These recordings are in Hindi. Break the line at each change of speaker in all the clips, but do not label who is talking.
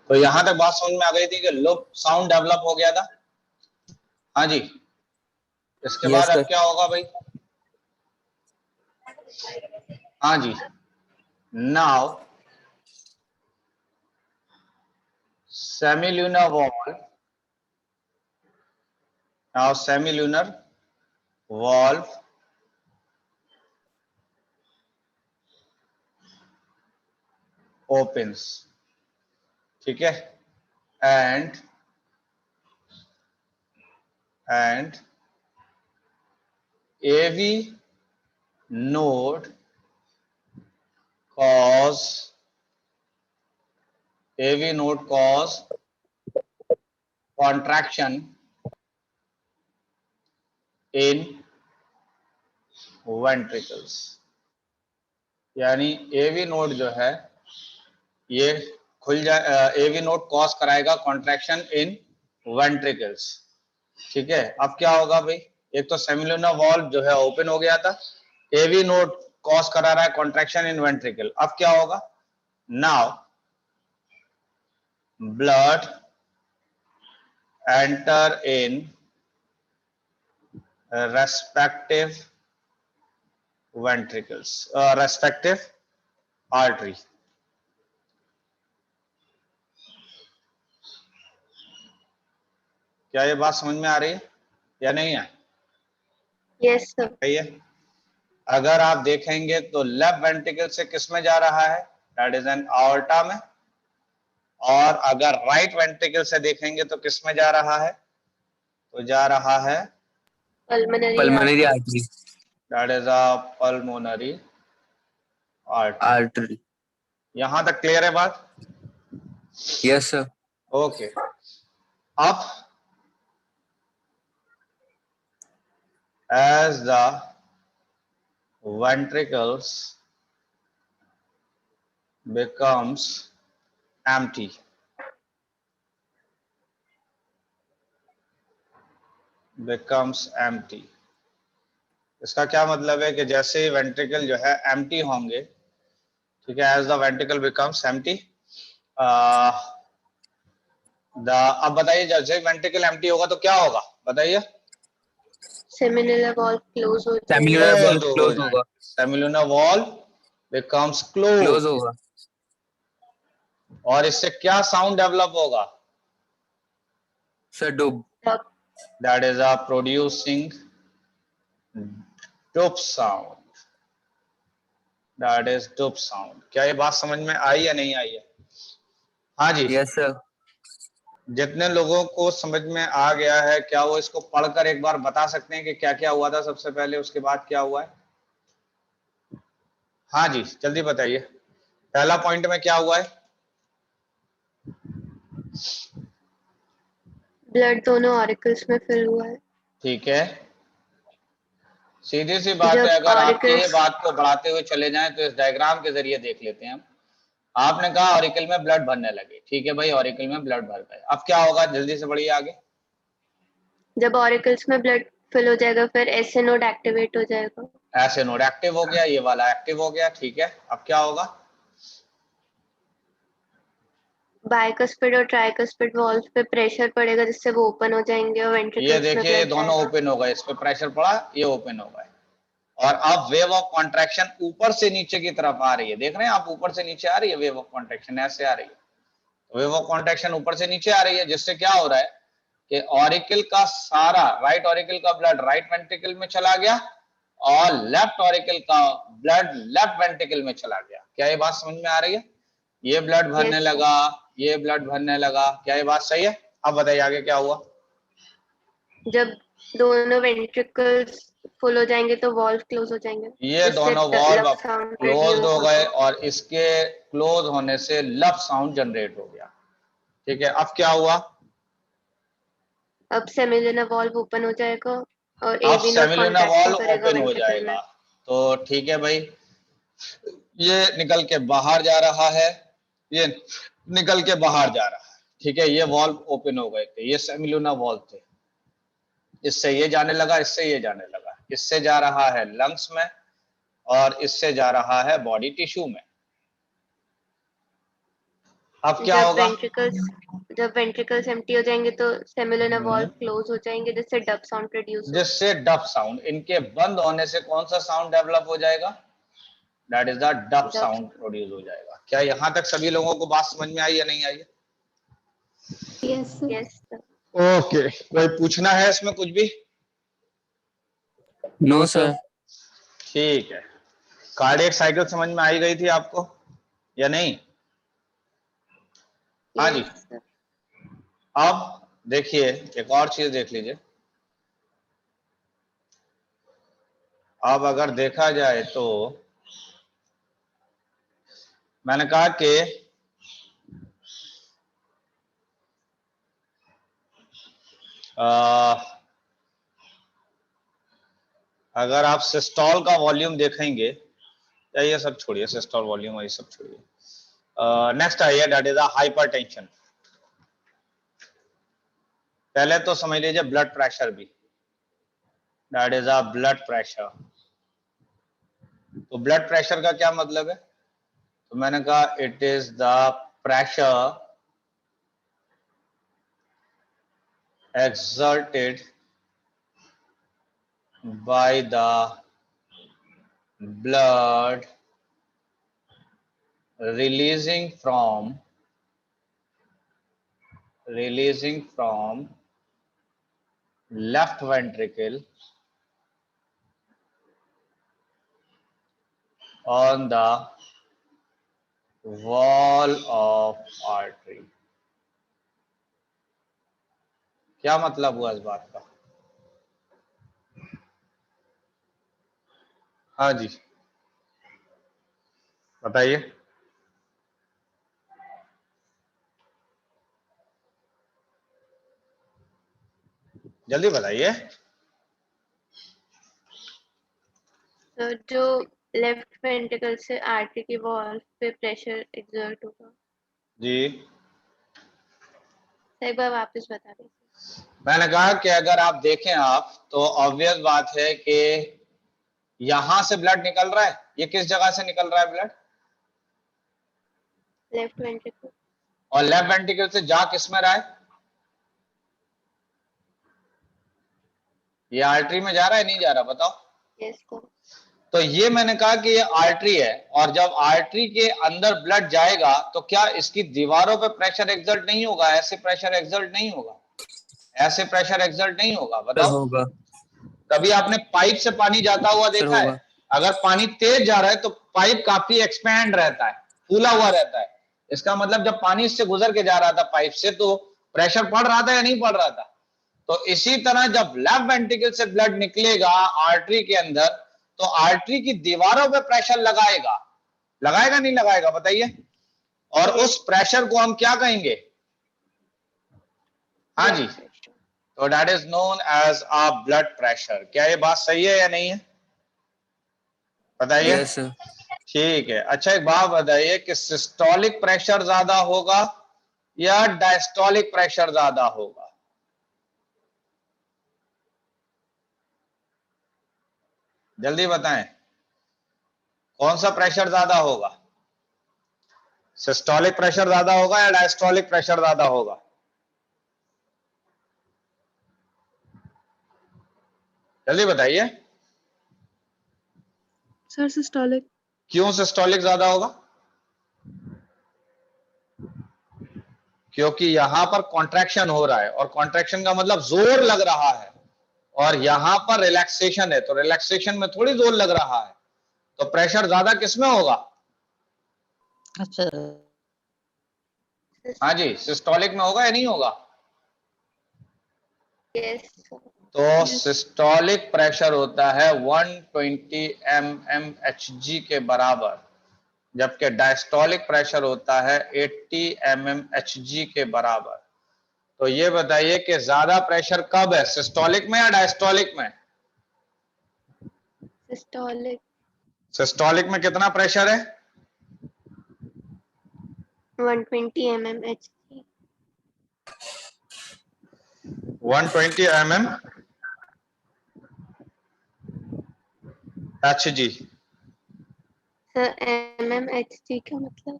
तो यहां तक बात समझ में आ गई थी कि लुप साउंड डेवलप हो गया था। हाँ जी, इसके बाद
यस
अब
सर।
क्या होगा भाई? हाँ जी, now semilunar valve, now semilunar valve opens, ठीक है, and AV node cause contraction in ventricles, यानी AV नोड जो है ये खुल जाए, AV नोड कॉज कराएगा कॉन्ट्रैक्शन इन वेंट्रिकल्स, ठीक है। अब क्या होगा भाई? एक तो सेमिलुनर वॉल्व जो है ओपन हो गया था, AV नोड कॉज करा रहा है कॉन्ट्रैक्शन इन वेंट्रिकल। अब क्या होगा? Now blood enter in respective ventricles, respective artery। क्या ये बात समझ में आ रही है या नहीं है?
Yes sir.
सही है। अगर आप देखेंगे तो लेफ्ट वेंट्रिकल से किस में जा रहा है? दैट इज एन आर्टा में। और अगर राइट वेंट्रिकल से देखेंगे तो किस में जा रहा है? तो जा रहा है
pulmonary artery.
That is a pulmonary artery.
Artery.
यहां तक क्लियर है बात?
Yes sir.
ओके। अब as the ventricles becomes empty, इसका क्या मतलब है कि जैसे ही वेंट्रिकल जो है एम्प्टी होंगे, ठीक है, as the ventricle becomes empty, अब बताइए जैसे वेंट्रिकल एम्प्टी होगा तो क्या होगा? बताइए।
सेमिलुनर वॉल्व क्लोज हो जाएगा।
सेमिलुनर वॉल्व
हो
क्लोज
जाए,
होगा।
Semilunar valve becomes close,
close होगा।
और इससे क्या साउंड डेवलप होगा?
Sir dub.
That is a producing dup sound, that is dup sound. क्या ये बात समझ में आई या नहीं आई है? हाँ जी।
Yes sir.
जितने लोगों को समझ में आ गया है, क्या वो इसको पढ़कर एक बार बता सकते हैं कि क्या क्या हुआ था सबसे पहले, उसके बाद क्या हुआ है? हाँ जी, जल्दी बताइए। पहला पॉइंट में क्या हुआ है?
ब्लड दोनों ऑरिकल्स में फिल हुआ है।
ठीक है, सीधी सी बात है।
जब
अगर आपकी ये
ऑरिकल्स
बात को बढ़ाते हुए चले जाएं तो इस डायग्राम के जरिए देख लेते हैं हम। आपने कहा ऑरिकल में ब्लड भरने लगे, ठीक है भाई, ऑरिकल में ब्लड भर गए। अब क्या होगा? जल्दी से बढ़िए आगे।
जब ऑरिकल्स में ब्लड फिल हो जाएगा फिर एसए नोड एक्टिवेट हो जाएगा।
ऐसे नोड एक्टिव हो गया, ये वाला एक्टिव हो गया, ठीक है। अब क्या होगा?
बाइकस्पिड और ट्राइकस्पिड वॉल्व पे प्रेशर पड़ेगा जिससे वो ओपन हो जाएंगे और
ये
वेंट्रिकल्स में
देखिए, ये
ब्लड
दोनों
जाएगा।
ओपन हो गए, इस पे प्रेशर पड़ा, ये ओपन हो गए। और अब वेव ऑफ कॉन्ट्रैक्शन ऊपर से नीचे की तरफ आ रही है। देख रहे हैं आप? ऊपर से नीचे आ रही है वेव ऑफ कॉन्ट्रैक्शन, ऐसे आ रही है। वेव ऑफ कॉन्ट्रैक्शन ऊपर से नीचे आ रही है, जिससे क्या हो रहा है कि ऑरिकल का सारा, राइट ऑरिकल का ब्लड राइट वेंट्रिकल में चला गया और लेफ्ट ऑरिकल का ब्लड लेफ्ट वेंट्रिकल में चला गया। क्या ये बात समझ में आ रही है? ये ब्लड भरने
Yes,
लगा, ये ब्लड भरने लगा। क्या ये बात सही है? अब बताइए आगे क्या हुआ?
जब दोनों वेंट्रिकल्स फुल हो जाएंगे तो वॉल्व क्लोज हो जाएंगे
ये
जिससे
दोनों वॉल्व
लब
अब
साउंड
क्लोज्ड
प्रोड्यूस
हो गए
होगा।
और इसके क्लोज होने से लब साउंड जनरेट हो गया, ठीक है। अब क्या हुआ?
अब सेमिलुनर वॉल्व ओपन हो जाएगा और
अब
AV node
semilunar
contraction
valve
करेगा
ओपन हो
वेंट्रिकल में।
जाएगा। तो ठीक है भाई, ये निकल के बाहर जा रहा है, ये निकल के बाहर जा रहा है, ठीक है। ये वॉल्व ओपन हो गए थे, ये सेमिलुनर वॉल्व थे। इससे ये जाने लगा, इससे ये जाने लगा, इससे जा रहा है लंग्स में और इससे जा रहा है बॉडी टिश्यू में। अब क्या होगा?
जब वेंट्रिकल्स एम्प्टी हो जाएंगे तो सेमिलर वॉल्व
हम्म,
क्लोज हो जाएंगे, जिससे डब साउंड प्रोड्यूस होगा।
जिससे डब साउंड, इनके बंद होने से कौन सा साउंड डेवलप हो जाएगा? That is the dub
dub
sound produce हो जाएगा। क्या यहाँ तक सभी लोगों को बात समझ में आई या नहीं आई?
यस यस
ओके, कोई पूछना है इसमें कुछ भी?
No sir.
ठीक है, कार्डियक साइकिल समझ में आई गई थी आपको या नहीं? हाँ जी। अब देखिए, एक और चीज देख लीजिए। अब अगर देखा जाए तो मैंने कहा कि अगर आप सिस्टोल का वॉल्यूम देखेंगे, या ये सब छोड़िए, सिस्टोल वॉल्यूम ये सब छोड़िए, नेक्स्ट आइए, दैट इज हाइपरटेंशन। पहले तो समझ लीजिए ब्लड प्रेशर भी, that is a blood pressure. तो ब्लड प्रेशर का क्या मतलब है? तो मैंने कहा it is the pressure exerted by the blood releasing from left ventricle on the wall of artery। क्या मतलब हुआ इस बात का? हाँ जी, बताइए। जल्दी बताइए।
तो जो लेफ्ट वेंट्रिकल से आर्टरी की वॉल पे प्रेशर एक्सर्ट होगा।
जी,
एक बार वापस बता दीजिए।
मैंने कहा कि अगर आप देखें आप तो ऑब्वियस बात है कि यहां से ब्लड निकल रहा है। ये किस जगह से निकल रहा है ब्लड?
Left ventricle.
और लेफ्ट वेंट्रिकल से जा किस में रहा है? ये आर्टरी में जा रहा है, नहीं जा रहा? बताओ।
Yes sir.
तो ये मैंने कहा कि ये आर्टरी है, और जब आर्टरी के अंदर ब्लड जाएगा तो क्या इसकी दीवारों पे प्रेशर एक्सर्ट नहीं होगा? ऐसे प्रेशर एक्सर्ट नहीं होगा? ऐसे प्रेशर एक्सर्ट नहीं होगा?
सर
बताओ।
होगा।
कभी आपने पाइप से पानी जाता हुआ
सर
देखा है?
होगा।
अगर पानी तेज जा रहा है तो पाइप काफी एक्सपैंड रहता है, फूला हुआ रहता है। इसका मतलब जब पानी इससे गुजर के जा रहा था पाइप से, तो प्रेशर पड़ रहा था या नहीं पड़ रहा था? तो इसी तरह जब लेफ्ट वेंट्रिकल से ब्लड निकलेगा आर्टरी के अंदर, तो आर्टरी की दीवारों पे प्रेशर लगाएगा, लगाएगा नहीं लगाएगा? बताइए। और उस प्रेशर को हम क्या कहेंगे? हाँ जी, तो that is known as a blood pressure. क्या ये बात सही है या नहीं है? बताइए।
Yes sir.
ठीक है। अच्छा, एक बात बताइए कि सिस्टोलिक प्रेशर ज्यादा होगा या डायस्टोलिक प्रेशर ज्यादा होगा? जल्दी बताएं, कौन सा प्रेशर ज्यादा होगा? सिस्टोलिक प्रेशर ज्यादा होगा या डायस्टोलिक प्रेशर ज्यादा होगा? जल्दी बताइए।
Sir systolic.
क्यों सिस्टोलिक ज्यादा होगा? क्योंकि यहां पर कॉन्ट्रैक्शन हो रहा है, और कॉन्ट्रैक्शन का मतलब जोर लग रहा है, और यहां पर रिलैक्सेशन है, तो रिलैक्सेशन में थोड़ी जोर लग रहा है। तो प्रेशर ज्यादा किसमें होगा?
अच्छा।
हाँ जी, सिस्टोलिक में होगा या नहीं होगा?
यस।
तो सिस्टोलिक प्रेशर होता है 120 mmHg के बराबर, जबकि डायस्टोलिक प्रेशर होता है 80 mmHg के बराबर। तो ये बताइए कि ज्यादा प्रेशर कब है, सिस्टोलिक में या डायस्टोलिक में?
सिस्टोलिक।
सिस्टोलिक में कितना प्रेशर है?
120 mmHg।
120 mmHg।
सर mmHg का मतलब?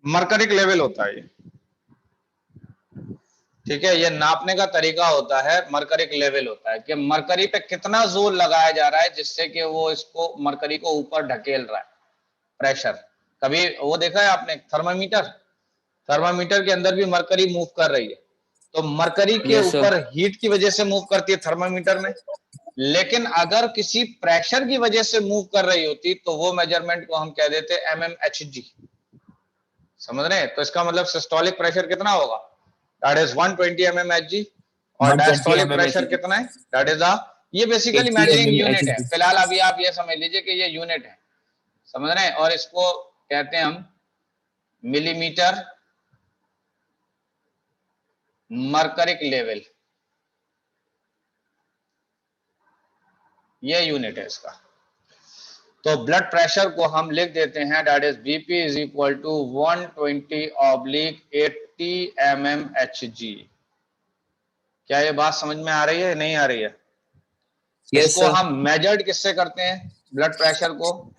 मरकरिक लेवल होता है ये, ठीक है। ये नापने का तरीका होता है, मरकरिक लेवल होता है कि मरकरी पे कितना जोर लगाया जा रहा है जिससे कि वो इसको मरकरी को ऊपर ढकेल रहा है, प्रेशर। कभी वो देखा है आपने थर्मामीटर, थर्मामीटर के अंदर भी मरकरी मूव कर रही है, तो मरकरी के
Yes, sir.
ऊपर हीट की वजह से मूव करती है थर्मामीटर में, लेकिन अगर किसी प्रेशर की वजह से मूव कर रही होती तो वो मेजरमेंट को हम कह देते mmHg, समझ रहे हैं। तो इसका मतलब सिस्टोलिक प्रेशर कितना होगा, दैट इज 120 mmHg, और
120
डायस्टोलिक प्रेशर
mmHg.
कितना है, दैट इज ये बेसिकली
80
मेजरिंग यूनिट है।
mmHg.
फिलहाल अभी आप ये समझ लीजिए कि ये यूनिट है, समझ रहे हैं। और इसको कहते हैं हम मिलीमीटर मरकरिक लेवल, ये यूनिट है इसका। तो ब्लड प्रेशर को हम लिख देते हैं that is BP is equal to 120/80 mmHg। क्या ये बात समझ में आ रही है, नहीं आ रही है?
Yes,
इसको
sir.
हम मेजर्ड किससे करते हैं, ब्लड प्रेशर को?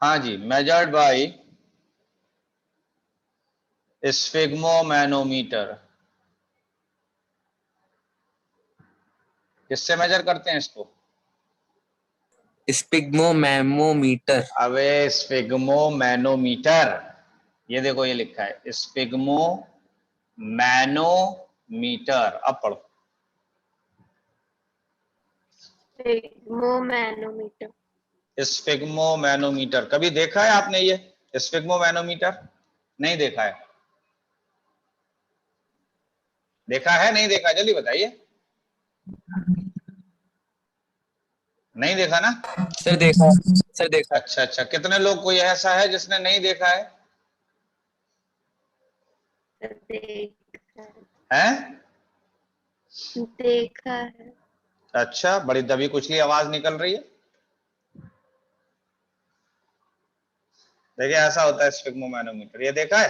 हाँ जी, मेजर्ड बाय स्फिग्मोमैनोमीटर। किससे मेजर करते हैं इसको?
Sphygmomanometer.
अबे स्फिग्मोमैनोमीटर, ये देखो ये लिखा है स्फिग्मोमैनोमीटर। अब पढ़ो,
स्फिग्मोमैनोमीटर।
स्फिग्मोमैनोमीटर कभी देखा है आपने ये स्फिग्मोमैनोमीटर? नहीं देखा है? देखा है नहीं देखा, जल्दी बताइए। नहीं देखा ना?
सर देखा, सर देखा.
अच्छा अच्छा, कितने लोग कोई ऐसा है जिसने नहीं देखा है?
देखा
हैं?
देखा है।
अच्छा, बड़ी दबी कुचली आवाज निकल रही है। देखिए ऐसा होता है स्फिग्मोमैनोमीटर, ये देखा है?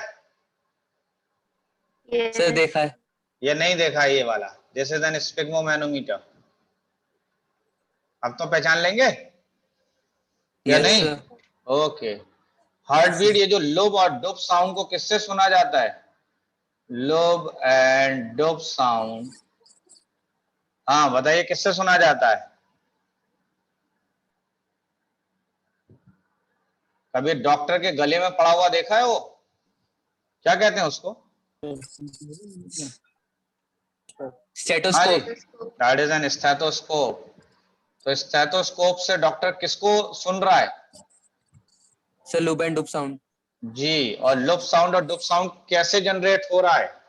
सर
ये
देखा है.
ये नहीं देखा है ये वाला, दिस इज एन स्फिग्मोमैनोमीटर। अब तो पहचान लेंगे या
Yes,
नहीं?
sir.
ओके। हार्ट बीट, ये जो लोब और डुप साउंड को किससे सुना जाता है, लोब एंड डुप साउंड, हाँ बताइए किससे सुना जाता है? कभी डॉक्टर के गले में पड़ा हुआ देखा है वो, क्या कहते हैं उसको?
Stethoscope.
That is an stethoscope. तो स्टेथोस्कोप से डॉक्टर किसको सुन रहा है?
Sir loop and loop sound.
जी, और लुप साउंड और डुप साउंड कैसे जनरेट हो रहा है?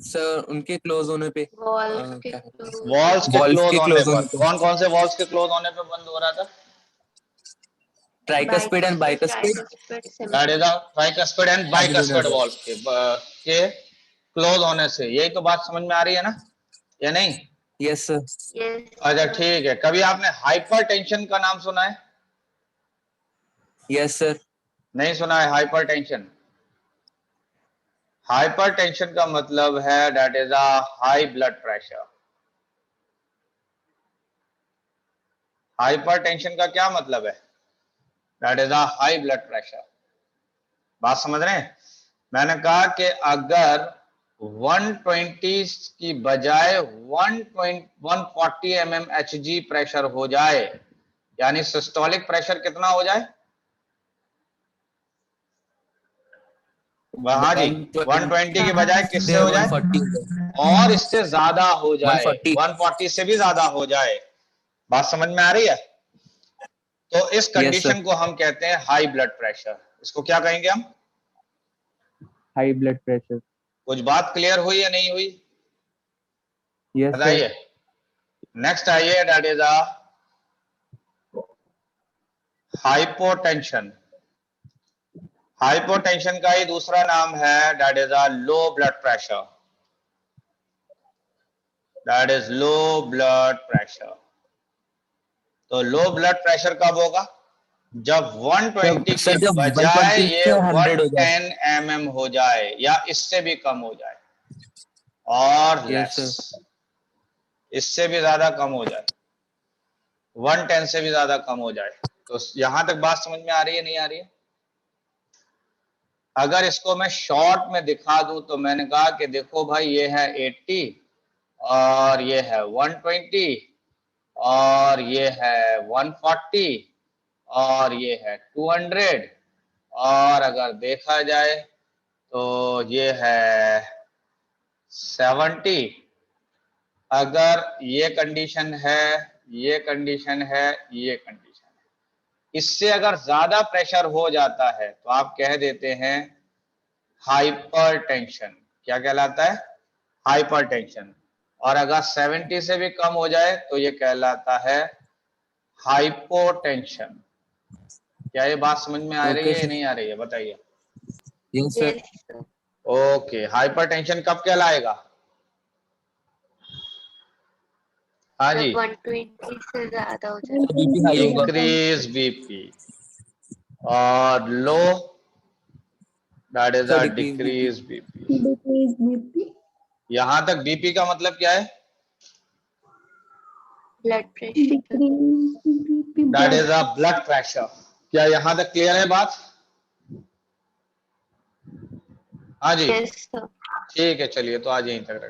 सर उनके क्लोज होने पे.
वॉल्स के
क्या
वॉल्स के
Valve
क्लोज
के
होने
close
पर।
होने पे.
कौन कौन से वॉल्स के क्लोज होने पे बंद हो रहा था?
Tricuspid and bicuspid.
That is tricuspid and bicuspid valve के क्लोज होने से। यही तो बात समझ में आ रही है ना, या नहीं?
Yes, sir.
अच्छा ठीक है। कभी आपने हाइपरटेंशन का नाम सुना है?
Yes, sir.
नहीं सुना है हाइपरटेंशन? हाइपरटेंशन का मतलब है that is a high blood pressure. Hypertension का क्या मतलब है, that is a high blood pressure. बात समझ रहे हैं? मैंने कहा कि अगर 120 की बजाय 140 mmHg प्रेशर हो जाए, यानी सिस्टोलिक प्रेशर कितना हो जाए? हाँ जी, 120 की बजाय किससे हो जाए,
140.
और इससे ज्यादा हो जाए,
140.
140 से भी ज्यादा हो जाए। बात समझ में आ रही है? तो इस
Yes, sir.
कंडीशन को हम कहते हैं हाई ब्लड प्रेशर। इसको क्या कहेंगे हम?
High blood pressure.
कुछ बात क्लियर हुई या नहीं हुई,
Yes, sir.
बताइए। नेक्स्ट आइए, that is a hypotension. Hypotension का ही दूसरा नाम है that is a low blood pressure. That is low blood pressure. तो लो ब्लड प्रेशर कब होगा, जब 120
सर
की
जब
बजाय
120
ये
से 100 हो जाए.
110 mm हो जाए या इससे भी कम हो जाए, और
Yes,
लेस,
sir.
इससे भी ज्यादा कम हो जाए, 110 से भी ज्यादा कम हो जाए, तो यहां तक बात समझ में आ रही है नहीं आ रही है? अगर इसको मैं शॉर्ट में दिखा दूं तो मैंने कहा कि देखो भाई ये है 80 और ये है 120 और ये है 140 और ये है 200 और अगर देखा जाए तो ये है 70। अगर ये कंडीशन है, ये कंडीशन है, ये कंडीशन है, इससे अगर ज्यादा प्रेशर हो जाता है तो आप कह देते हैं हाइपरटेंशन। क्या कहलाता है? हाइपरटेंशन। और अगर 70 से भी कम हो जाए तो ये कहलाता है हाइपोटेंशन। क्या ये बात समझ में आ रही
Okay,
है या
sir.
नहीं आ रही है? बताइए।
Yes, sir.
Yes, sir.
Okay, hypertension कब कहलाएगा? हाँ जी,
जब 120 से ज्यादा हो जाए।
BP high होगा.
इंक्रीज बीपी और low that is
Sir,
a
decrease
decrease BP. यहां तक बीपी का मतलब क्या है?
Blood pressure.
That is a blood pressure. क्या यहां तक क्लियर है बात? हाँ जी,
यस सर।
ठीक है, चलिए तो आज यहीं तक रखते हैं।